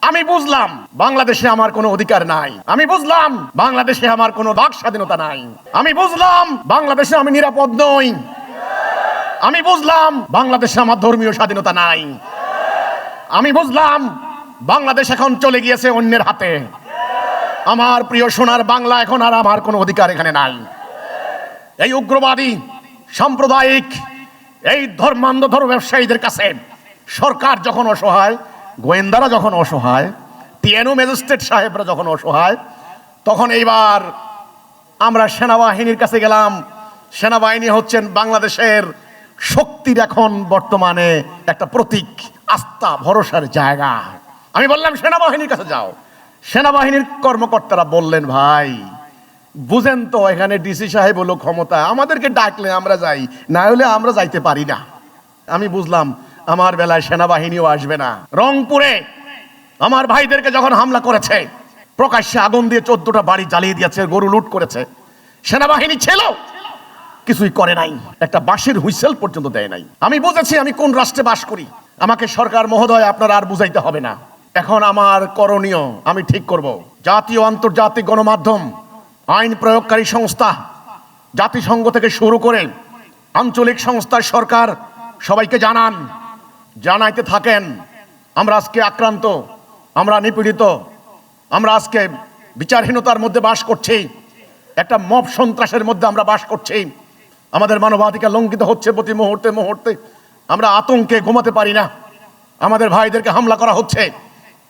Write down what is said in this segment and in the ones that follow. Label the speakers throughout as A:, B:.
A: আমি বুঝলাম বাংলাদেশে আমার কোনো অধিকার নাই, আমি বুঝলাম বাংলাদেশে আমার কোনো বাক স্বাধীনতা নাই, আমি বুঝলাম বাংলাদেশে আমি নিরাপদ নই, আমি বুঝলাম বাংলাদেশে আমার ধর্মীয় স্বাধীনতা নাই, আমি বুঝলাম বাংলাদেশ এখন চলে গিয়েছে অন্যের হাতে। আমার প্রিয় সোনার বাংলা, এখন আর আমার কোনো অধিকার এখানে নাই। এই উগ্রবাদী সাম্প্রদায়িক এই ধর্মান্ধ ধর্ম ব্যবসায়ীদের কাছে সরকার যখন অসহায়, গোয়েন্দারা যখন অসহায়, টিএনও ম্যাজিস্ট্রেট সাহেবরা যখন অসহায়, তখন এইবার আমরা সেনাবাহিনীর কাছে গেলাম। সেনাবাহিনী হচ্ছেন বাংলাদেশের শক্তির এখন বর্তমানে একটা প্রতীক, আস্থা ভরসার জায়গা। আমি বললাম সেনাবাহিনীর কাছে যাও। সেনাবাহিনীর কর্মকর্তারা বললেন, ভাই বুঝেন তো, এখানে ডিসি সাহেব হলো ক্ষমতা, আমাদেরকে ডাকলে আমরা যাই, না হলে আমরা যাইতে পারি না। আমি বুঝলাম আমার বেলায় সেনাবাহিনীও আসবে না। রংপুরে আমার ভাইদেরকে যখন হামলা করেছে, প্রকাশ্যে আগুন দিয়ে 14টা বাড়ি জ্বালিয়ে দিয়েছে, গরু লুট করেছে, সেনাবাহিনী ছিল কিছুই করে নাই, একটা বাঁশির হুইসেল পর্যন্ত দেয় নাই। আমি বুঝেছি আমি কোন রাষ্ট্রে বাস করি। আমাকে সরকার মহোদয় আপনারা আর বুঝাইতে হবে না। এখন আমার করণীয় আমি ঠিক করব। জাতীয় আন্তর্জাতিক গণমাধ্যম, আইন প্রয়োগকারী সংস্থা, জাতিসংঘ থেকে শুরু করে আঞ্চলিক সংস্থার সরকার সবাইকে জানান, জানাইতে থাকেন আমরা আজকে আক্রান্ত, আমরা নিপীড়িত, আমরা আজকে বিচারহীনতার মধ্যে বাস করছি, একটা মব সন্ত্রাসের মধ্যে আমরা বাস করছি, আমাদের মানবাধিকার লঙ্ঘিত হচ্ছে প্রতি মুহূর্তে মুহূর্তে, আমরা আতঙ্কে ঘুমাতে পারি না, আমাদের ভাইদেরকে হামলা করা হচ্ছে।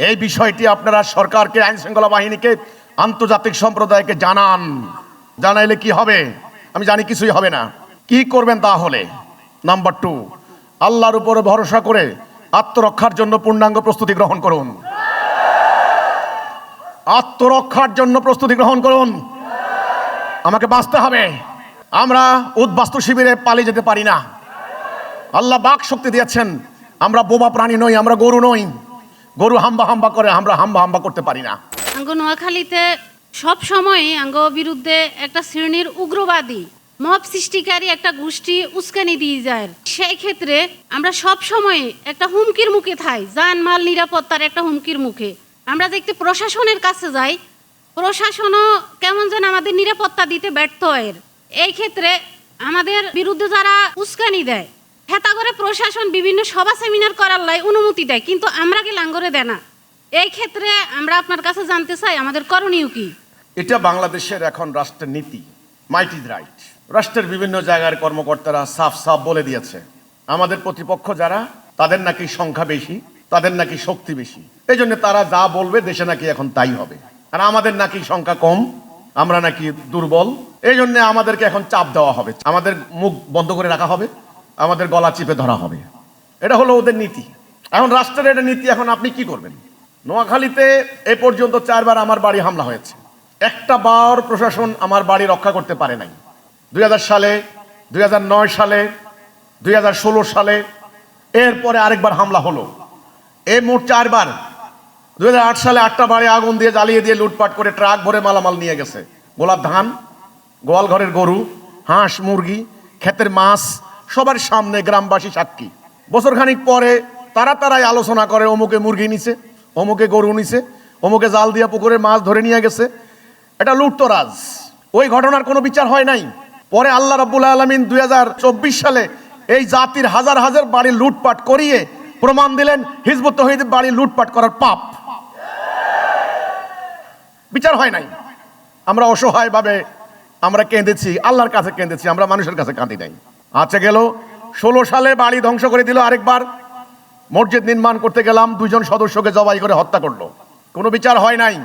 A: এই বিষয়টি আপনারা সরকারকে, আইন শৃঙ্খলা বাহিনীকে, আন্তর্জাতিক সম্প্রদায়কে জানান। জানাইলে কি হবে? আমি জানি কিছুই হবে না। কি করবেন তাহলে? নাম্বার 2, আল্লাহর উপরে ভরসা করে আত্মরক্ষার জন্য পূর্ণাঙ্গ প্রস্তুতি গ্রহণ করুন। আত্মরক্ষার জন্য প্রস্তুতি গ্রহণ করুন। আমাকে বাঁচতে হবে। আমরা উদ্বাস্তু শিবিরে পালিয়ে যেতে পারি না। আল্লাহ বাক শক্তি দিয়েছেন, আমরা বোবা প্রাণী নই, আমরা গরু নই। গরু হাম্বা হাম্বা করে, আমরা হাম্বা হাম্বা করতে পারি না।
B: আঙ্গ নোয়াখালীতে সব সময় আঙ্গ বিরুদ্ধে একটা শ্রেণীর উগ্রবাদী মব সৃষ্টিকারী একটা গোষ্ঠী উস্কানি দিয়ে যায়। সেই ক্ষেত্রে আমরা সব সময় একটা হুমকির মুখে থাই, জানমাল নিরাপত্তার একটা হুমকির মুখে। আমরা দেখতে প্রশাসনের কাছে যাই, প্রশাসনও কেমন যেন আমাদের নিরাপত্তা দিতে ব্যর্থ হয়। এই ক্ষেত্রে আমাদের বিরুদ্ধে যারা উস্কানি দেয়, হেতা করে প্রশাসন বিভিন্ন সভা সেমিনার করার লাই অনুমতি দেয়, কিন্তু আমরা কি লাঙ্গরে দেয় না। এই ক্ষেত্রে আমরা আপনার কাছে জানতে চাই আমাদের করণীয় কি?
A: এটা বাংলাদেশের এখন রাষ্ট্রের নীতি, মাইট ইজ রাইট। রাষ্ট্রের বিভিন্ন জায়গার কর্মকর্তারা সাফ সাফ বলে দিয়েছে, আমাদের প্রতিপক্ষ যারা, তাদের নাকি সংখ্যা বেশি, তাদের নাকি শক্তি বেশি, এই জন্য তারা যা বলবে দেশে নাকি এখন তাই হবে। আর আমাদের নাকি সংখ্যা কম, আমরা নাকি দুর্বল, এই জন্য আমাদেরকে এখন চাপ দেওয়া হবে, আমাদের মুখ বন্ধ করে রাখা হবে, আমাদের গলা চিপে ধরা হবে। এটা হলো ওদের নীতি। এখন রাষ্ট্রের এটা নীতি। এখন আপনি কি করবেন? নোয়াখালীতে এ পর্যন্ত 4 বার আমার বাড়ি হামলা হয়েছে, একটা বার প্রশাসন আমার বাড়ি রক্ষা করতে পারে নাই। 2000 সালে, 2009 সালে, 2016 সালে, এরপরে আরেকবার হামলা হলো। এই মোট 4 বার। 2008 সালে 8টা বাড়ি আগুন দিয়ে জ্বালিয়ে দিয়ে লুটপাট করে ট্রাক ভরে মালামাল নিয়ে গেছে। গোলাপ ধান, গোয়াল ঘরের গরু, হাঁস, মুরগি, ক্ষেতের মাছ, সবার সামনে গ্রামবাসী সাক্ষী। বছরখানিক পরে তারাই আলোচনা করে, অমুকে মুরগি নিছে, অমুকে গরু নিছে, অমুকে জাল দিয়া পুকুরে মাছ ধরে নিয়ে গেছে। এটা লুটতরাজ। ওই ঘটনার কোনো বিচার হয় নাই। পরে আল্লাহ রাব্বুল আলামিন 2024 সালে এই জাতির হাজার হাজার বাড়ি লুটপাট করিয়ে প্রমাণ দিলেন হিজবুত তৌহিদের বাড়ি লুটপাট করার পাপ। বিচার হয় নাই। আমরা অসহায়ভাবে আমরা কেঁদেছি, আল্লাহর কাছে কেঁদেছি, আমরা মানুষের কাছে কাঁদি নাই। আচ্ছা, গেল 16 সালে বাড়ি ধ্বংস করে দিল আরেকবার। মসজিদ নির্মাণ করতে গেলাম, 2 জন সদস্যকে জবাই করে হত্যা করলো, কোনো বিচার হয় নাই।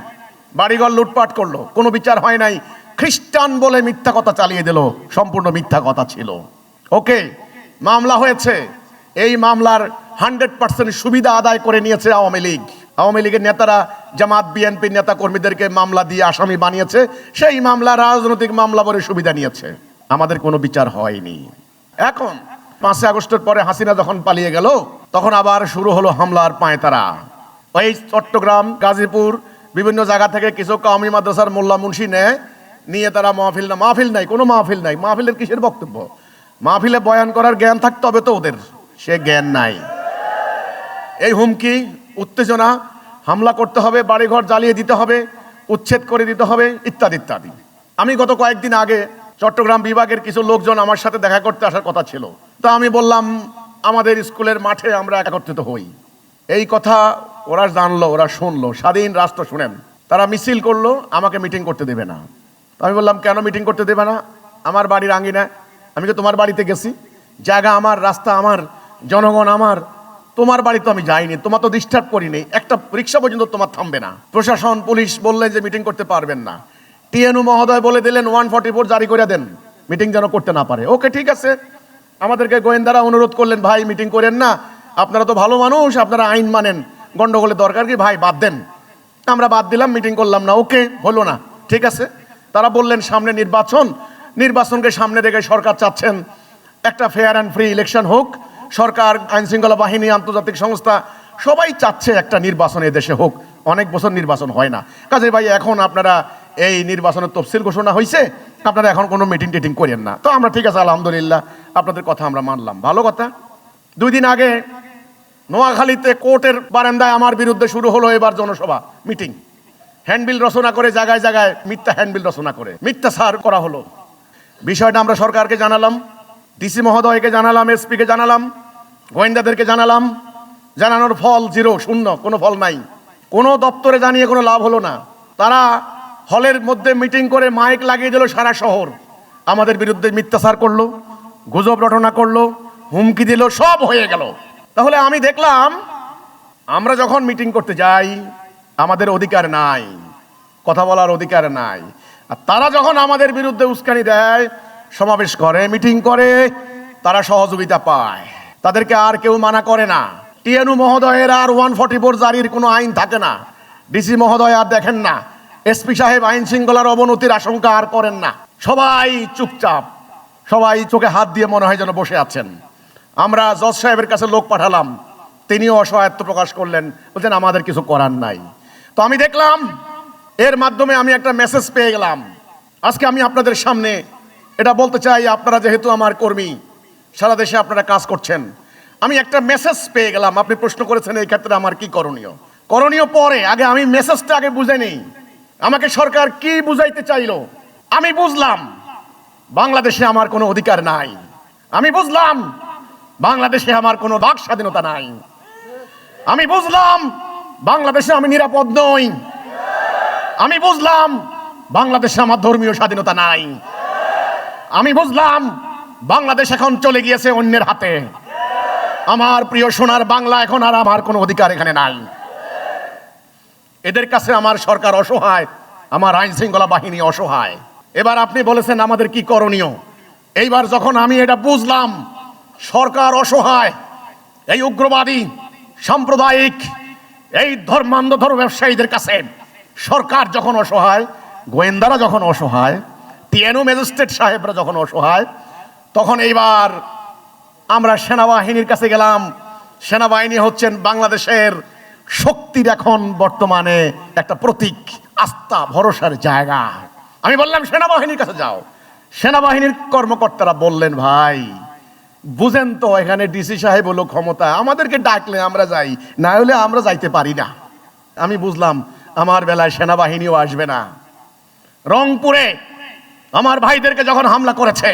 A: বাড়িঘর লুটপাট করলো, কোনো বিচার হয় নাই। খ্রিস্টান বলে মিথ্যা কথা চালিয়ে দিল, সম্পূর্ণ মিথ্যা কথা ছিল। ওকে, মামলা হয়েছে। এই মামলার 100% সুবিধা আদায় করে নিয়েছে আওয়ামী লীগ। আওয়ামী লীগের নেতারা জামাত বিএনপির নেতা কর্মীদেরকে মামলা দিয়ে আসামি বানিয়েছে, সেই মামলা রাজনৈতিক মামলা বলে সুবিধা নিয়েছে। আমাদের কোনো বিচার হয়নি। এখন 5 আগস্টের পরে হাসিনা যখন পালিয়ে গেল, তখন আবার শুরু হলো হামলার পায়তারা। ওই চট্টগ্রাম, গাজীপুর, বিভিন্ন জায়গা থেকে কিছু কওমি মাদ্রাসার মোল্লা মুন্সি নিয়ে তারা মাহফিল নাই, কোনো মাহফিল নাই। মাহফিলের কিসের বক্তব্য? মাহফিলে বয়ান করার জ্ঞান থাকতে হবে তো ওদের, সে জ্ঞান নাই। এই হুমকি, উত্তেজনা, হামলা করতে হবে, বাড়িঘর জ্বালিয়ে দিতে হবে, উচ্ছেদ করে দিতে হবে, ইত্যাদি ইত্যাদি। আমি গত কয়েকদিন আগে চট্টগ্রাম বিভাগের কিছু লোকজন আমার সাথে দেখা করতে আসার কথা ছিল। তো আমি বললাম আমাদের স্কুলের মাঠে আমরা একত্রিত হই। এই কথা ওরা জানলো, ওরা শুনলো, স্বাধীন রাষ্ট্র শুনেন, তারা মিছিল করলো, আমাকে মিটিং করতে দেবে না। তো আমি বললাম কেন মিটিং করতে দেবে না? আমার বাড়ির আঙ্গিনা, আমি তো তোমার বাড়িতে গেছি, জায়গা আমার, রাস্তা আমার, জনগণ আমার, তোমার বাড়ি তো আমি যাইনি, তোমার তো ডিস্টার্ব করিনি, একটা রিক্সা পর্যন্ত তোমার থামবে না। প্রশাসন পুলিশ বললেন যে মিটিং করতে পারবেন না। টিএনও মহোদয় বলে দিলেন 144 জারি করে দেন, মিটিং যেন করতে না পারে। ওকে ঠিক আছে, আমাদেরকে গোয়েন্দারা অনুরোধ করলেন ভাই মিটিং করেন না, আপনারা তো ভালো মানুষ, আপনারা আইন মানেন, গন্ডগোলের দরকার কি ভাই, বাদ দেন। আমরা বাদ দিলাম, মিটিং করলাম না। ওকে, হলো না, ঠিক আছে। তারা বললেন সামনে নির্বাচন, নির্বাচনকে সামনে রেখে সরকার চাচ্ছেন একটা ফেয়ার অ্যান্ড ফ্রি ইলেকশন হোক। সরকার, আইন শৃঙ্খলা বাহিনী, আন্তর্জাতিক সংস্থা সবাই চাচ্ছে একটা নির্বাচন দেশে হোক। অনেক বছর নির্বাচন হয় না, কাজে ভাই এখন আপনারা এই নির্বাচনের তফসিল ঘোষণা হয়েছে, আপনারা এখন কোনো মিটিং টিটিং করেন না। তো আমরা ঠিক আছে, আলহামদুলিল্লাহ, আপনাদের কথা আমরা মানলাম, ভালো কথা। 2 দিন আগে নোয়াখালীতে কোর্টের বারান্দায় আমার বিরুদ্ধে শুরু হলো এবার জনসভা, মিটিং। হ্যান্ডবিল রচনা করে জায়গায় জায়গায় মিথ্যা হ্যান্ডবিল রচনা করে মিথ্যা সার করা হলো। বিষয়টা আমরা সরকারকে জানালাম, ডিসি মহোদয়কে জানালাম, এসপিকে জানালাম, গোয়েন্দাদেরকে জানালাম। জানানোর ফল জিরো, শূন্য, কোনো ফল নাই। কোনো দপ্তরে জানিয়ে কোনো লাভ হলো না। তারা হলের মধ্যে মিটিং করে মাইক লাগিয়ে দিল সারা শহর, আমাদের বিরুদ্ধে মিথ্যাচার করলো, গুজব রটনা করলো, হুমকি দিল, সব হয়ে গেল। তাহলে আমি দেখলাম আমরা যখন মিটিং করতে যাই আমাদের অধিকার নাই, কথা বলার অধিকার নাই। আর তারা যখন আমাদের বিরুদ্ধে উস্কানি দেয়, সমাবেশ করে, মিটিং করে, তারা সহযোগিতা পায়, তাদেরকে আর কেউ মানা করে না। টিএনও মহোদয়ের আর 144 জারির কোনো আইন থাকে না, ডিসি মহোদয় আর দেখেন না, এসপি সাহেব আইন শৃঙ্খলার অবনতির আশঙ্কা আর করেন না। সবাই চুপচাপ, সবাই চোখে হাত দিয়ে মনে হয় যেন বসে আছেন। আমরা জজ সাহেবের কাছে লোক পাঠালাম, তিনিও অসহায়ত্ব প্রকাশ করলেন, বলছেন আমাদের কিছু করার নাই। তো আমি দেখলাম এর মাধ্যমে আমি একটা মেসেজ পেয়ে গেলাম। আজকে আমি আপনাদের সামনে এটা বলতে চাই, আপনারা যেহেতু আমার কর্মী, সারা দেশে আপনারা কাজ করছেন, আমি একটা মেসেজ পেয়ে গেলাম। আপনি প্রশ্ন করেছেন এই ক্ষেত্রে আমার কি করণীয়। করণীয় পরে, আগে আমি মেসেজটা আগে বুঝে নেই, আমাকে সরকার কি বুঝাইতে চাইলো। আমি বুঝলাম বাংলাদেশে আমার কোনো অধিকার নাই, আমি বুঝলাম বাংলাদেশে আমার কোনো বাক স্বাধীনতা নাই, আমি বুঝলাম বাংলাদেশে আমি নিরাপদ নই, আমি বুঝলাম বাংলাদেশে আমার ধর্মীয় স্বাধীনতা নাই, আমি বুঝলাম বাংলাদেশ এখন চলে গিয়েছে অন্যের হাতে। আমার প্রিয় সোনার বাংলা, এখন আর আমার কোনো অধিকার এখানে নাই। এদের কাছে আমার সরকার অসহায়, আমার আইন শৃঙ্খলা বাহিনী অসহায়। এবার আপনি বলেছেন আমাদের কি করণীয়। এইবার যখন আমি এটা বুঝলাম সরকার অসহায়, এই উগ্রবাদী, সাম্প্রদায়িক, এই ধর্মান্ধ ধর্ম ব্যবসায়ীদের কাছে সরকার যখন অসহায়, গোয়েন্দারা যখন অসহায়, টিএনও ম্যাজিস্ট্রেট সাহেবরা যখন অসহায়, তখন এইবার আমরা সেনাবাহিনীর কাছে গেলাম। সেনাবাহিনী হচ্ছেন বাংলাদেশের শক্তির এখন বর্তমানে একটা প্রতীক, আস্থা ভরসার জায়গা। আমি বললাম সেনাবাহিনীর কাছে যাও। সেনাবাহিনীর কর্মকর্তারা বললেন ভাই বুঝেন তো, এখানে ডিসি সাহেব হলো ক্ষমতা, আমাদেরকে ডাকলে আমরা যাই, না হলে আমরা যাইতে পারি না। আমি বুঝলাম আমার বেলায় সেনাবাহিনীও আসবে না। রংপুরে আমার ভাইদেরকে যখন হামলা করেছে,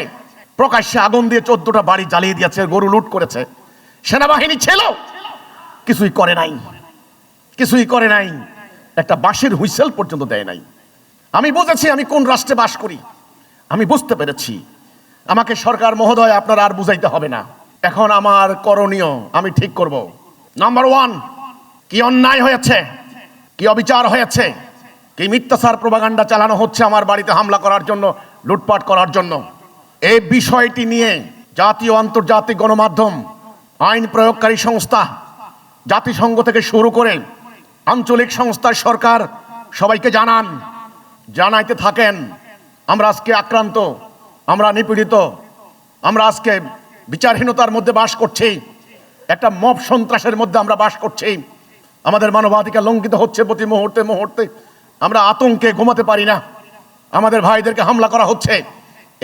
A: প্রকাশ্যে আগুন দিয়ে 14টা বাড়ি জ্বালিয়ে দিয়েছে, গরু লুট করেছে, সেনাবাহিনী ছিল, কিছুই করে নাই, কিছুই করে নাই, একটা বাঁশির হুইসেল পর্যন্ত দেয় নাই। আমি বুঝেছি আমি কোন রাষ্ট্রে বাস করি, আমি বুঝতে পেরেছি। আমাকে সরকার মহোদয় আপনারা আর বুঝাইতে হবে না। এখন আমার করণীয় আমি ঠিক করব। নাম্বার 1, কি অন্যায় হয়েছে, কি অবিচার হয়েছে, কি মিথ্যাচার প্রোপাগান্ডা চালানো হচ্ছে আমার বাড়িতে হামলা করার জন্য, লুটপাট করার জন্য। এই বিষয়টি নিয়ে জাতীয় আন্তর্জাতিক গণমাধ্যম, আইন প্রয়োগকারী সংস্থা, জাতিসংঘ থেকে শুরু করে আঞ্চলিক সংস্থার সরকার সবাইকে জানান, জানাইতে থাকেন। আমরা আজকে আক্রান্ত, আমরা নিপীড়িত, আমরা আজকে বিচারহীনতার মধ্যে বাস করছি, একটা মব সন্ত্রাসের মধ্যে আমরা বাস করছি, আমাদের মানবাধিকার লঙ্ঘিত হচ্ছে প্রতি মুহূর্তে মুহূর্তে, আমরা আতঙ্কে ঘুমাতে পারি না, আমাদের ভাইদেরকে হামলা করা হচ্ছে।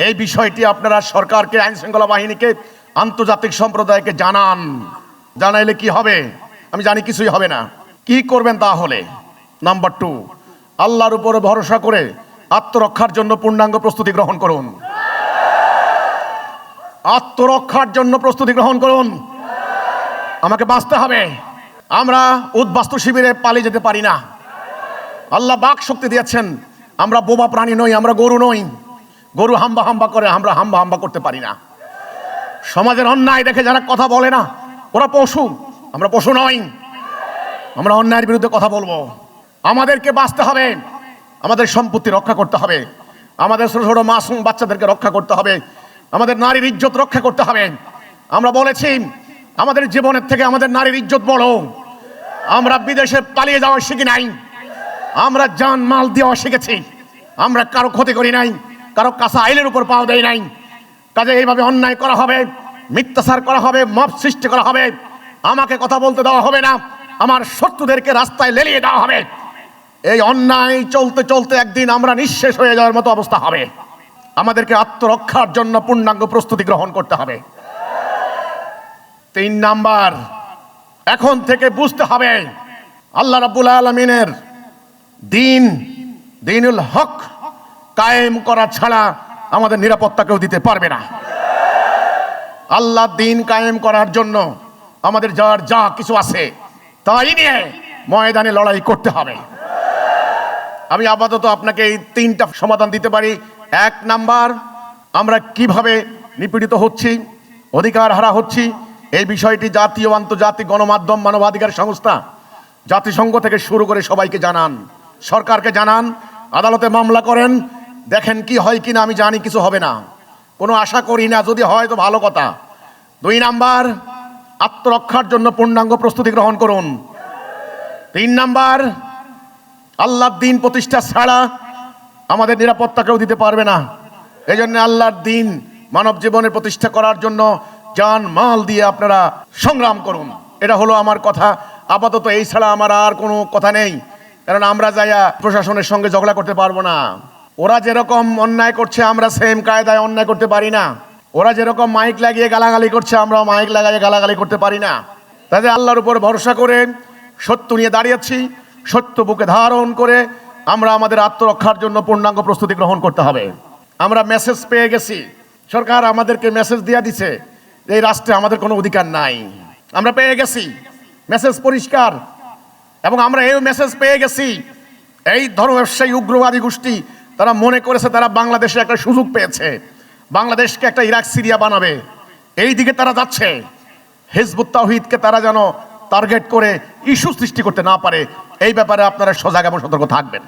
A: এই বিষয়টি আপনারা সরকারকে, আইন শৃঙ্খলা বাহিনীকে, আন্তর্জাতিক সম্প্রদায়কে জানান। জানাইলে কি হবে? আমি জানি কিছুই হবে না। কি করবেন তাহলে? নাম্বার 2, আল্লাহর উপরে ভরসা করে আত্মরক্ষার জন্য পূর্ণাঙ্গ প্রস্তুতি গ্রহণ করুন। আত্মরক্ষার জন্য প্রস্তুতি গ্রহণ করুন। আমাকে বাঁচতে হবে। আমরা উদ্বাস্তু শিবিরে পালিয়ে যেতে পারি না। আল্লাহ বাক শক্তি দিয়েছেন। আমরা বোবা প্রাণী নই, আমরা গরু নই। গরু হাম্বা হাম্বা করে, আমরা হাম্বা হাম্বা করতে পারি না। সমাজের অন্যায় দেখে যারা কথা বলে না, ওরা পশু। আমরা পশু নই। আমরা অন্যায়ের বিরুদ্ধে কথা বলবো। আমাদেরকে বাঁচতে হবে। আমাদের সম্পত্তি রক্ষা করতে হবে। আমাদের ছোট ছোট মাসুম বাচ্চাদেরকে রক্ষা করতে হবে। আমাদের নারীর ইজ্জত রক্ষা করতে হবে। আমরা বলেছি আমাদের জীবনের থেকে আমাদের নারীর ইজ্জত বড়। আমরা বিদেশে পালিয়ে যাওয়া শিখি নাই, আমরা জান মাল দেওয়া শিখেছি। আমরা কারো ক্ষতি করি নাই, কারো কাঁচা আইলের উপর পাও দেয় নাই। কাজে এইভাবে অন্যায় করা হবে, মিথ্যাচার করা হবে, মব সৃষ্টি করা হবে। আমাকে কথা বলতে দেওয়া হবে না, আমার শত্রুদেরকে রাস্তায় লেলিয়ে দেওয়া হবে। এই অন্যায় চলতে চলতে একদিন আমরা নিঃশেষ হয়ে যাওয়ার মতো অবস্থা হবে। আমাদেরকে আত্মরক্ষার জন্য পূর্ণাঙ্গ প্রস্তুতি গ্রহণ করতে হবে। 3 নাম্বার, এখন থেকে বুঝতে হবে আল্লাহ রাব্বুল আলামিনের দিনুল হক কায়েম করা ছাড়া আমাদের নিরাপত্তা কেউ দিতে পারবে না। আল্লাহ দিন কায়েম করার জন্য আমাদের যার যা কিছু আছে তাই নিয়ে ময়দানে লড়াই করতে হবে। আমি আপাতত আপনাকে এই 3টা সমাধান দিতে পারি। 1 নাম্বার, আমরা কিভাবে নিপীড়িত হচ্ছি, অধিকার হারা হচ্ছি, এই বিষয়টি জাতীয় আন্তর্জাতিক গণমাধ্যম, মানবাধিকার সংস্থা, জাতিসংঘ থেকে শুরু করে সবাইকে জানান, সরকারকে জানান, আদালতে মামলা করেন। দেখেন কি হয় কিনা। আমি জানি কিছু হবে না, কোনো আশা করি না। যদি হয় তো ভালো কথা। 2 নাম্বার, আত্মরক্ষার জন্য পূর্ণাঙ্গ প্রস্তুতি গ্রহণ করুন। 3 নাম্বার, আল্লাহর দিন প্রতিষ্ঠা ছাড়া আমাদের নিরাপত্তা কেউ দিতে পারবে না। এই জন্য আল্লাহর দিন মানব জীবনের প্রতিষ্ঠা করার জন্য জান মাল দিয়ে আপনারা সংগ্রাম করুন। এটা হলো আমার কথা। আপাতত এই ছাড়া আমার আর কোনো কথা নেই। কারণ আমরা যাইয়া প্রশাসনের সঙ্গে ঝগড়া করতে পারবো না। ওরা যেরকম অন্যায় করছে আমরা সেম কায়দায় অন্যায় করতে পারি না। ওরা যেরকম মাইক লাগিয়ে গালাগালি করছে আমরা মাইক লাগিয়ে গালাগালি করতে পারি না। তাদের আল্লাহর উপর ভরসা করে সত্য নিয়ে দাঁড়িয়েছি। সত্য বুকে ধারণ করে আমরা আমাদের আত্মরক্ষার জন্য পূর্ণাঙ্গ প্রস্তুতি গ্রহণ করতে হবে। আমরা মেসেজ পেয়ে গেছি, সরকার আমাদেরকে মেসেজ দিয়ে দিছে এই রাষ্ট্রে আমাদের কোনো অধিকার নাই। আমরা পেয়ে গেছি, মেসেজ পরিষ্কার। এবং আমরা এই মেসেজ পেয়ে গেছি, এই ধর্ম ব্যবসায়ী উগ্রবাদী গোষ্ঠী তারা মনে করেছে তারা বাংলাদেশে একটা সুযোগ পেয়েছে, বাংলাদেশকে একটা ইরাক সিরিয়া বানাবে। এই দিকে তারা যাচ্ছে। হিজবুত তাওহীদকে তারা যেন টার্গেট করে ইস্যু সৃষ্টি করতে না পারে, এই ব্যাপারে আপনারা সজাগ এবং সতর্ক থাকবেন।